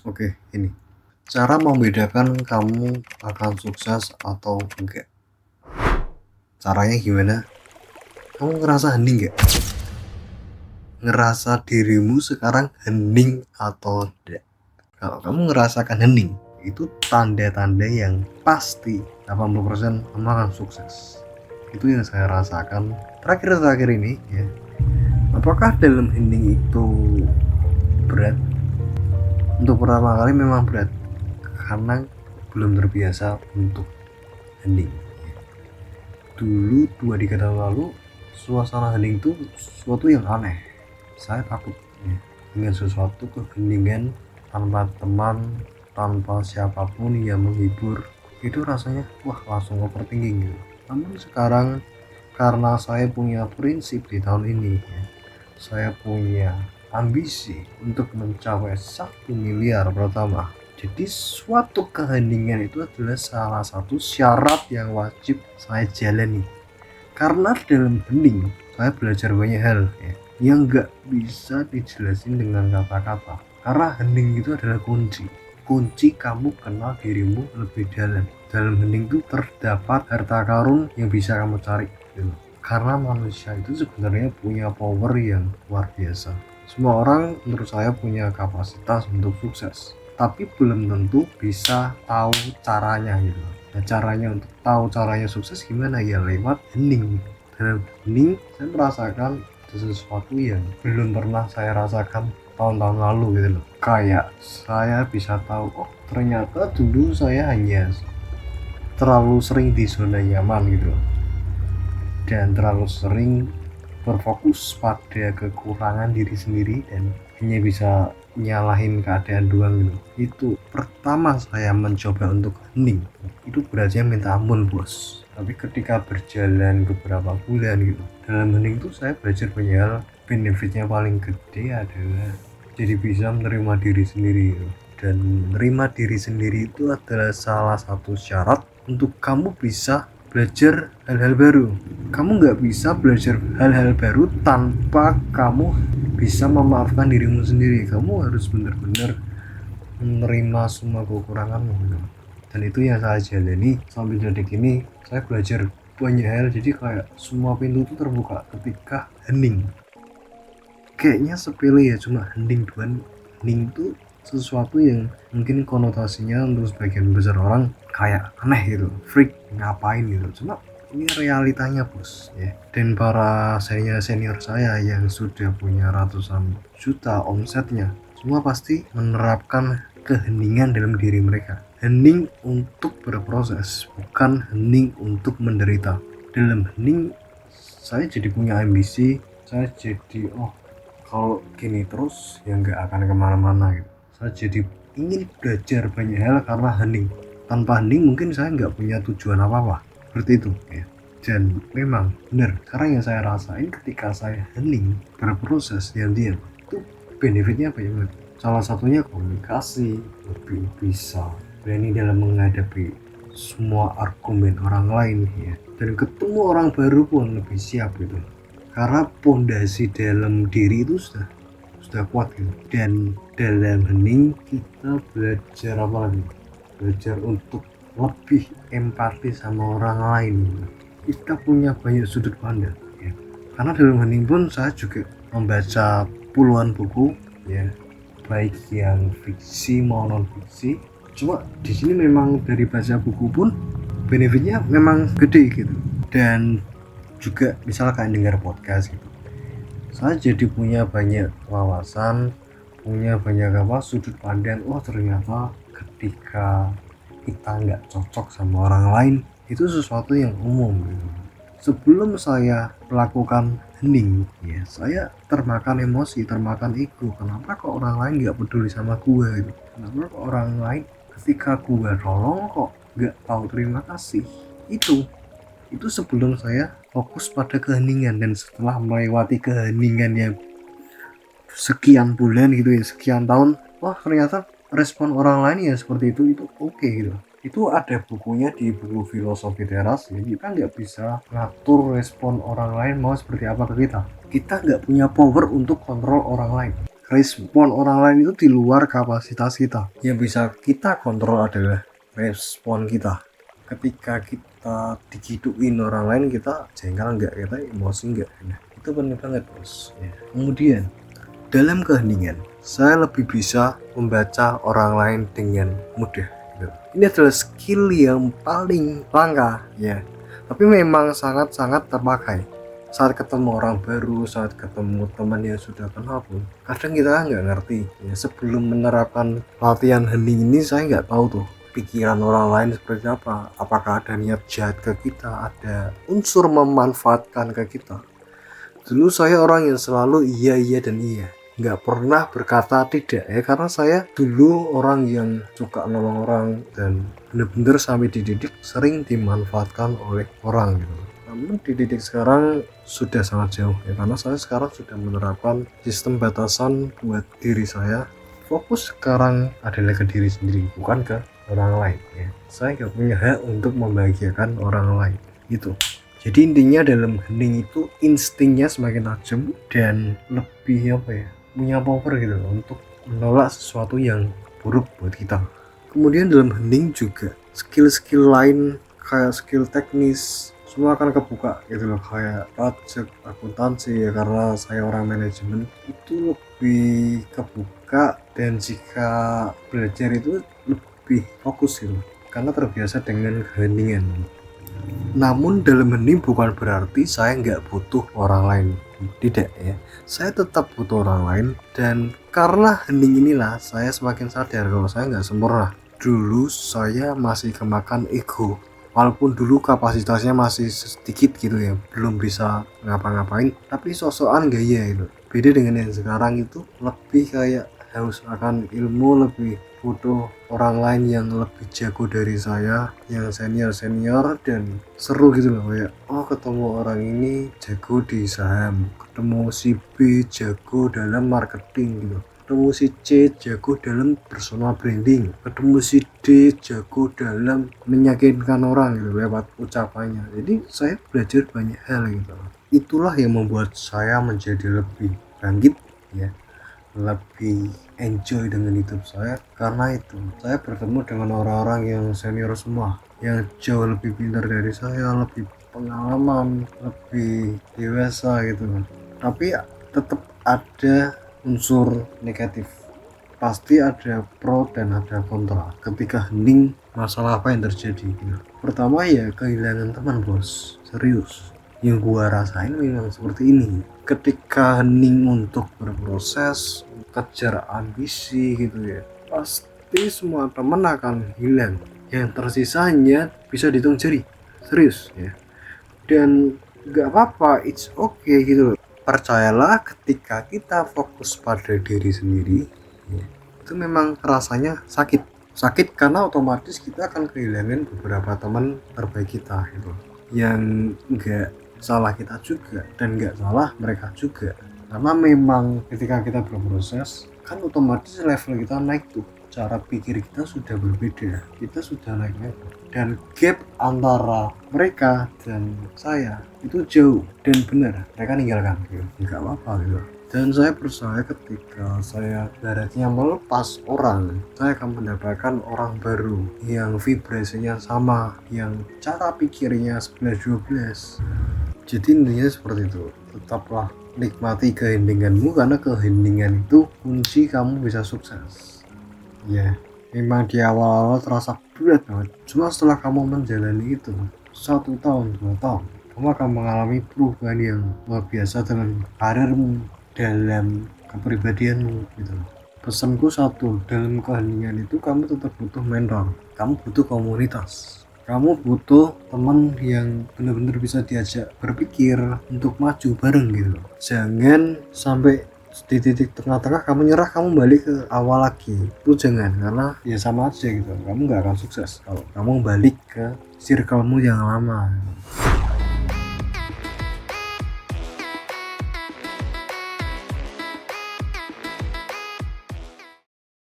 Oke, ini cara membedakan kamu akan sukses atau enggak. Caranya gimana? Kamu ngerasa hening nggak? Ngerasa dirimu sekarang hening atau enggak? Kalau kamu ngerasakan hening, itu tanda-tanda yang pasti 80% kamu akan sukses. Itu yang saya rasakan terakhir-terakhir ini ya. Apakah dalam hening itu berat? Untuk pertama kali memang berat karena belum terbiasa untuk hening. Dulu 2 dekade lalu suasana hening itu sesuatu yang aneh. Saya takut ya, dengan sesuatu keheningan tanpa teman, tanpa siapapun yang menghibur. Itu rasanya wah langsung overthinking gitu. Namun sekarang karena saya punya prinsip di tahun ini ya, saya punya ambisi untuk mencapai 1 miliar pertama. Jadi suatu keheningan itu adalah salah satu syarat yang wajib saya jalani. Karena dalam hening saya belajar banyak hal ya, yang gak bisa dijelasin dengan kata-kata. Karena hening itu adalah kunci kamu kenal dirimu lebih dalam. Dalam hening itu terdapat harta karun yang bisa kamu cari gitu. Karena manusia itu sebenarnya punya power yang luar biasa. Semua orang menurut saya punya kapasitas untuk sukses, tapi belum tentu bisa tahu caranya gitu. Nah, caranya untuk tahu caranya sukses gimana ya, lewat hening. Dalam hening saya merasakan sesuatu yang belum pernah saya rasakan tahun-tahun lalu gitu loh. Kayak saya bisa tahu, oh ternyata dulu saya hanya terlalu sering di zona nyaman gitu loh, dan terlalu sering berfokus pada kekurangan diri sendiri dan hanya bisa nyalahin keadaan doang gitu. Itu pertama saya mencoba untuk hening, itu beratnya minta ampun bos. Tapi ketika berjalan beberapa bulan gitu, dalam hening itu saya belajar banyak hal. Benefitnya paling gede adalah jadi bisa menerima diri sendiri gitu. Dan menerima diri sendiri itu adalah salah satu syarat untuk kamu bisa belajar hal-hal baru. Kamu nggak bisa belajar hal-hal baru tanpa kamu bisa memaafkan dirimu sendiri. Kamu harus benar-benar menerima semua kekuranganmu. Dan itu yang saya jalani sampai detik ini. Saya belajar banyak hal, jadi kayak semua pintu itu terbuka ketika hening. Kayaknya sepele ya, cuma hening doang. Hening itu sesuatu yang mungkin konotasinya untuk sebagian besar orang kayak aneh gitu, freak, ngapain gitu. Cuma ini realitanya bos ya. Dan para senior saya yang sudah punya ratusan juta omsetnya, semua pasti menerapkan keheningan dalam diri mereka. Hening untuk berproses, bukan hening untuk menderita. Dalam hening saya jadi punya ambisi. Saya jadi kalau gini terus ya nggak akan kemana-mana gitu. Saya jadi ingin belajar banyak hal karena hening. Tanpa hening mungkin saya nggak punya tujuan apa-apa, seperti itu ya. Dan memang benar, sekarang yang saya rasain ketika saya hening berproses diam-diam itu benefitnya banyak. Salah satunya komunikasi, lebih bisa berani dalam menghadapi semua argumen orang lain ya, dan ketemu orang baru pun lebih siap gitu, karena pondasi dalam diri itu sudah kuat gitu. Dan dalam hening kita belajar apa lagi, belajar untuk lebih empati sama orang lain gitu. Kita punya banyak sudut pandang ya. Karena dalam hening pun saya juga membaca puluhan buku ya, baik yang fiksi maupun non fiksi. Cuma di sini memang dari baca buku pun benefitnya memang gede gitu. Dan juga misalkan dengar podcast gitu, saya jadi punya banyak wawasan, punya banyak sudut pandang. Oh ternyata ketika kita nggak cocok sama orang lain itu sesuatu yang umum gitu. Sebelum saya melakukan hening ya, saya termakan emosi, termakan ego. Kenapa kok orang lain nggak peduli sama gue gitu? Kenapa kok orang lain ketika gue tolong kok nggak tahu terima kasih? Itu sebelum saya fokus pada keheningan. Dan setelah melewati keheningan yang sekian bulan gitu ya, sekian tahun, wah ternyata respon orang lain ya seperti itu oke gitu. Itu ada bukunya di buku filosofi teras ya. Kita nggak bisa ngatur respon orang lain mau seperti apa ke kita. Kita nggak punya power untuk kontrol orang lain, respon orang lain itu di luar kapasitas kita. Yang bisa kita kontrol adalah respon kita. Ketika kita digituin orang lain, kita jengkel nggak, kita emosi nggak, nah, itu penting banget bos ya. Kemudian dalam keheningan saya lebih bisa membaca orang lain dengan mudah gitu. Ini adalah skill yang paling langka ya, tapi memang sangat-sangat terpakai saat ketemu orang baru, saat ketemu teman yang sudah kenal pun kadang kita nggak ngerti ya. Sebelum menerapkan latihan hening ini saya nggak tahu tuh pikiran orang lain seperti apa, apakah ada niat jahat ke kita, ada unsur memanfaatkan ke kita. Dulu saya orang yang selalu iya dan iya, nggak pernah berkata tidak ya, karena saya dulu orang yang suka nolong orang dan bener-bener sampai dididik sering dimanfaatkan oleh orang gitu. Namun dididik sekarang sudah sangat jauh ya, karena saya sekarang sudah menerapkan sistem batasan buat diri saya. Fokus sekarang adalah ke diri sendiri, bukan ke orang lain ya. Saya nggak punya hak untuk membahagiakan orang lain gitu. Jadi intinya dalam hening itu instingnya semakin tajam dan lebih punya power gitu loh, untuk menolak sesuatu yang buruk buat kita. Kemudian dalam hening juga skill-skill lain kayak skill teknis semua akan kebuka gitu loh, kayak pajak, akuntansi ya, karena saya orang manajemen itu lebih kebuka, dan jika belajar itu lebih fokus gitu karena terbiasa dengan keheningan. Namun dalam hening bukan berarti saya nggak butuh orang lain, tidak ya, saya tetap butuh orang lain. Dan karena hening inilah saya semakin sadar kalau saya nggak sempurna. Dulu saya masih kemakan ego, walaupun dulu kapasitasnya masih sedikit gitu ya, belum bisa ngapa-ngapain, tapi sosokan gaya itu. Beda dengan yang sekarang, itu lebih kayak haus akan ilmu, lebih butuh orang lain yang lebih jago dari saya, yang senior dan seru gitu loh, kayak oh ketemu orang ini jago di saham, ketemu si B jago dalam marketing gitu, ketemu si C jago dalam personal branding, ketemu si D jago dalam meyakinkan orang gitu lewat ucapannya. Jadi saya belajar banyak hal gitu. Itulah yang membuat saya menjadi lebih bangkit ya, lebih enjoy dengan hidup saya. Karena itu saya bertemu dengan orang-orang yang senior semua, yang jauh lebih pintar dari saya, lebih pengalaman, lebih dewasa gitu. Tapi tetap ada unsur negatif, pasti ada pro dan ada kontra ketika hening. Masalah apa yang terjadi gitu. Pertama ya kehilangan teman bos, serius. Yang gua rasain memang seperti ini. Ketika hening untuk berproses, kejar ambisi gitu ya, pasti semua teman akan hilang. Yang tersisa hanya bisa dihitung jari, serius ya. Dan gak apa-apa, it's okay gitu loh. Percayalah, ketika kita fokus pada diri sendiri ya, itu memang rasanya sakit karena otomatis kita akan kehilangan beberapa teman terbaik kita gitu, yang gak salah kita juga dan gak salah mereka juga. Karena memang ketika kita berproses kan otomatis level kita naik tuh, cara pikir kita sudah berbeda, kita sudah naik level, dan gap antara mereka dan saya itu jauh. Dan benar mereka ninggalkan gitu, nggak apa-apa gitu. Dan saya percaya ketika saya ibaratnya melepas orang, saya akan mendapatkan orang baru yang vibrasinya sama, yang cara pikirnya 11-12. Jadi intinya seperti itu. Tetaplah nikmati keheninganmu, karena keheningan itu kunci kamu bisa sukses. Ya, memang di awal-awal terasa berat banget. Cuma setelah kamu menjalani itu 1 tahun, 2 tahun, kamu akan mengalami perubahan yang luar biasa dalam karirmu, dalam kepribadianmu gitu. Pesanku satu, dalam keheningan itu kamu tetap butuh mentor, kamu butuh komunitas, kamu butuh teman yang benar-benar bisa diajak berpikir untuk maju bareng gitu. Jangan sampai di titik tengah-tengah kamu nyerah, kamu balik ke awal lagi, itu jangan, karena ya sama aja gitu, kamu nggak akan sukses kalau kamu balik ke circlemu yang lama.